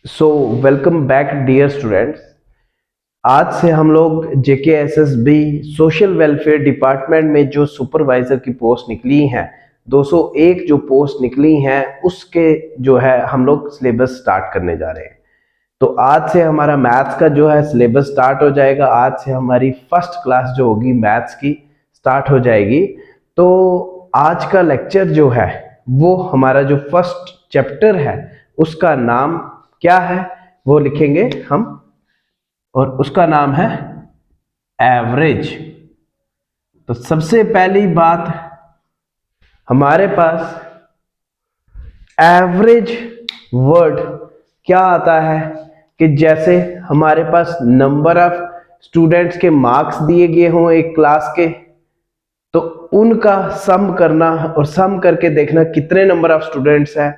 सो welcome back dear students. आज से हम लोग JKSSB सोशल वेलफेयर डिपार्टमेंट में जो सुपरवाइजर की पोस्ट निकली हैं, 201 जो पोस्ट निकली हैं, उसके जो है हम लोग सिलेबस स्टार्ट करने जा रहे हैं। तो आज से हमारा मैथ्स का जो है सिलेबस स्टार्ट हो जाएगा। आज से हमारी फर्स्ट क्लास जो होगी मैथ्स की स्टार्ट हो जाएगी। तो आज का लेक्चर जो है वो हमारा जो फर्स्ट चैप्टर है उसका नाम क्या है वो लिखेंगे हम, और उसका नाम है एवरेज। तो सबसे पहली बात हमारे पास एवरेज वर्ड क्या आता है कि जैसे हमारे पास नंबर ऑफ स्टूडेंट्स के मार्क्स दिए गए हों एक क्लास के, तो उनका सम करना और सम करके देखना कितने नंबर ऑफ स्टूडेंट्स हैं,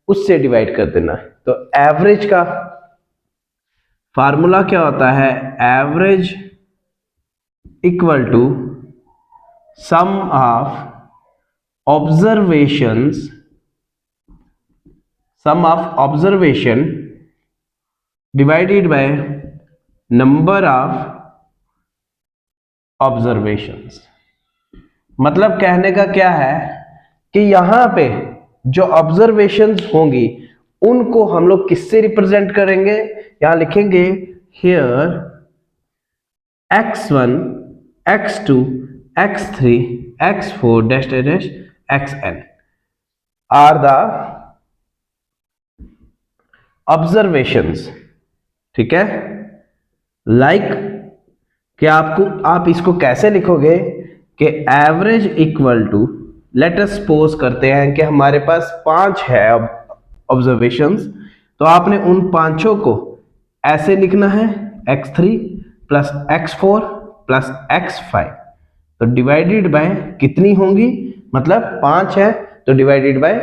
उससे डिवाइड कर देना। तो एवरेज का फार्मूला क्या होता है? Average equal to sum of observations, sum of observation divided by number of observations. मतलब कहने का क्या है कि यहां पे जो ऑब्जर्वेशंस होंगी उनको हम लोग किससे रिप्रेजेंट करेंगे? यहां लिखेंगे here x1 x2 x3 x4 dash dash dash xn are the observations। ठीक है, लाइक कि आप इसको कैसे लिखोगे कि average equal to, let us suppose करते हैं कि हमारे पास 5 है ऑब्जर्वेशंस, तो आपने उन पांचों को ऐसे लिखना है x3 plus x4 plus x5। तो डिवाइडेड बाय कितनी होंगी, मतलब 5 है तो डिवाइडेड बाय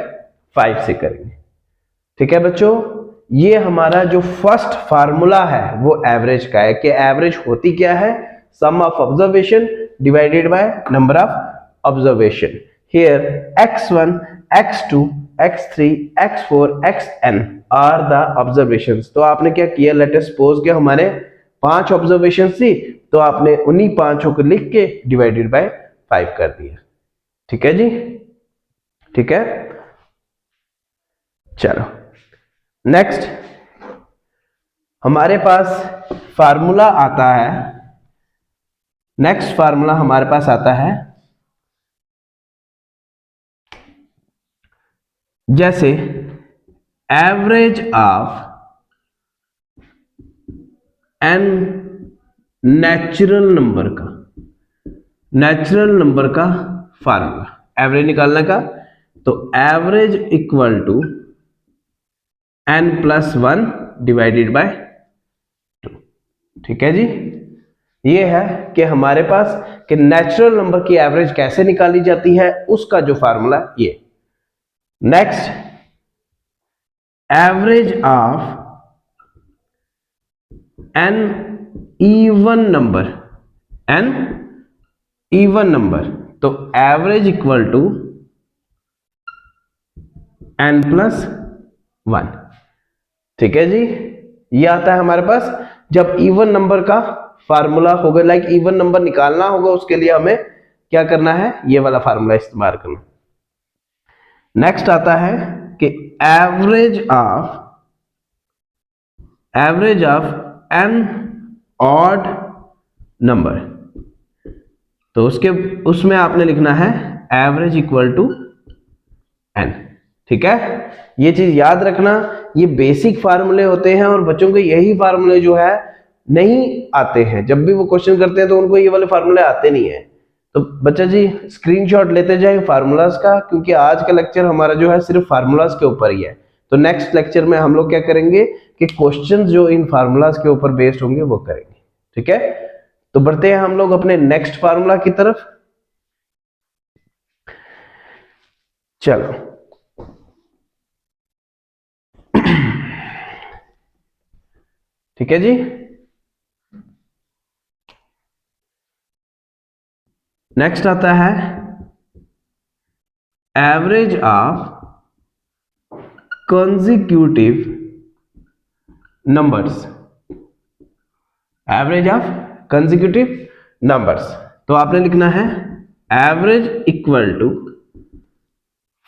5 से करेंगे। ठीक है बच्चों, ये हमारा जो फर्स्ट फार्मूला है वो एवरेज का है कि एवरेज होती क्या है? Sum of observation divided by number of observation. Here x1 x2 x3 x4 xn are the observations. तो आपने क्या किया, लेट अस सपोज कि हमारे 5 ऑब्जर्वेशन थी, तो आपने उन्हीं पांचों को लिख के डिवाइडेड बाय 5 कर दिया। ठीक है जी, ठीक है। चलो नेक्स्ट हमारे पास फार्मूला आता है, नेक्स्ट फार्मूला हमारे पास आता है जैसे average of N natural number का, नेचुरल नंबर का फार्मूला एवरेज निकालने का। तो average equal to n plus 1 divided by 2। ठीक है जी, ये है कि हमारे पास कि नेचुरल नंबर की एवरेज कैसे निकाली जाती है उसका जो फार्मूला ये। Next average of an even number, an even number, तो average equal to n plus 1। ठीक है जी, ये आता है हमारे पास जब इवन नंबर का फार्मूला होगा, लाइक इवन नंबर निकालना होगा, उसके लिए हमें क्या करना है, ये वाला फार्मूला इस्तेमाल करना। नेक्स्ट आता है कि average of N odd number, तो उसमें आपने लिखना है एवरेज इक्वल टू n। ठीक है, ये चीज याद रखना, ये बेसिक फार्मूले होते हैं और बच्चों को यही फार्मूले जो है नहीं आते हैं। जब भी वो क्वेश्चन करते हैं तो उनको ये वाले फार्मूले आते नहीं है। तो बच्चा जी स्क्रीनशॉट लेते जाए फार्मूलाज का, क्योंकि आज का लेक्चर हमारा जो है सिर्फ फार्मूलाज के ऊपर ही है। तो नेक्स्ट लेक्चर में हम लोग क्या करेंगे कि क्वेश्चन जो इन फार्मूलाज के ऊपर बेस्ड होंगे वो करेंगे। ठीक है, तो बढ़ते हैं हम लोग अपने नेक्स्ट फार्मूला की तरफ। चलो ठीक है जी, नेक्स्ट आता है average of consecutive numbers, average of consecutive numbers. तो आपने लिखना है average equal to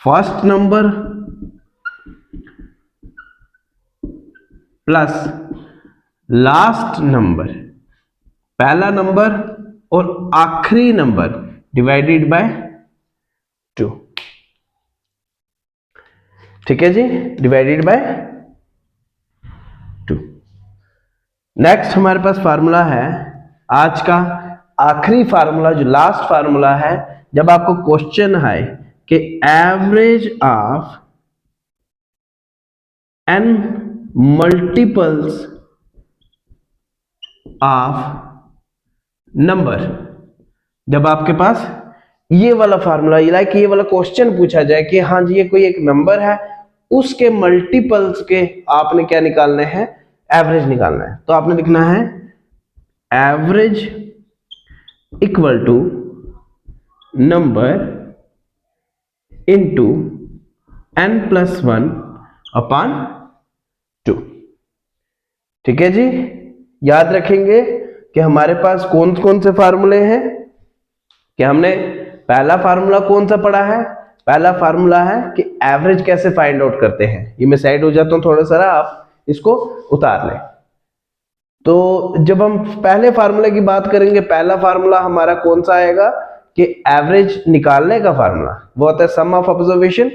first number plus last number, पहला नंबर और आखिरी नंबर डिवाइडेड बाय 2। ठीक है जी, डिवाइडेड बाय 2। नेक्स्ट हमारे पास फार्मूला है आज का आखिरी फार्मूला, जो लास्ट फार्मूला है, जब आपको क्वेश्चन है कि average of n multiples of number, जब आपके पास ये वाला फार्मूला लाइक ये वाला क्वेश्चन पूछा जाए कि हाँ जी ये कोई एक नंबर है, उसके मल्टीपल्स के आपने क्या निकालने हैं, एवरेज निकालना है। तो आपने लिखना है average equal to number into n+1 upon 2। ठीक है जी, याद रखेंगे कि हमारे पास कौन कौन से फार्मूले हैं, कि हमने पहला फार्मूला कौन सा पढ़ा है, पहला फार्मूला है कि एवरेज कैसे फाइंड आउट करते हैं। ये मैं साइड हो जाता हूं थोड़ा सा, आप इसको उतार लें। तो जब हम पहले फार्मूले की बात करेंगे, पहला फार्मूला हमारा कौन सा आएगा कि एवरेज निकालने का फार्मूला, वो होता है sum of observation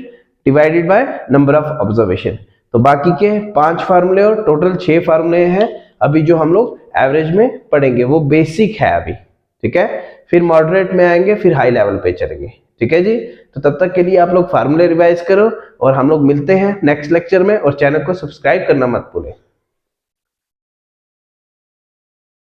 divided by number of observation. तो बाकी के 5 फार्मूले और टोटल 6 फार्मूले हैं अभी जो हम लोग एवरेज में पढ़ेंगे, वो बेसिक है अभी। ठीक है, फिर मॉडरेट में आएंगे, फिर हाई लेवल पे चलेंगे। ठीक है जी, तो तब तक के लिए आप लोग फार्मूले रिवाइज करो और हम लोग मिलते हैं नेक्स्ट लेक्चर में, और चैनल को सब्सक्राइब करना मत भूलें।